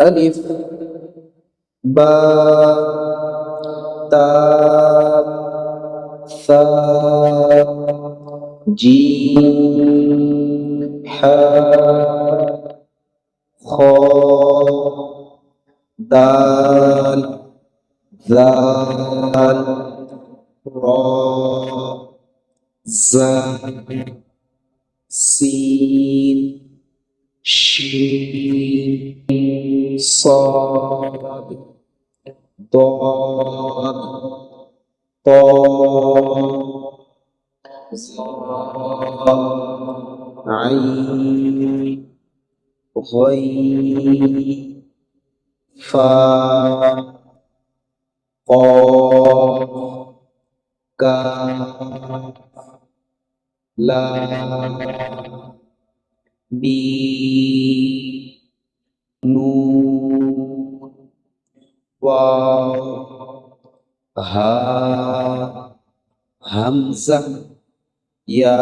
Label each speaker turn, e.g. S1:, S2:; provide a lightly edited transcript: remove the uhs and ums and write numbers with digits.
S1: ألف باء تاء ثاء جيم حاء خاء دال ذال راء زال سين شين صاد ضاد طاء ظاء عين غين فاء قاف كاف لام ميم نون واو ها همزة يا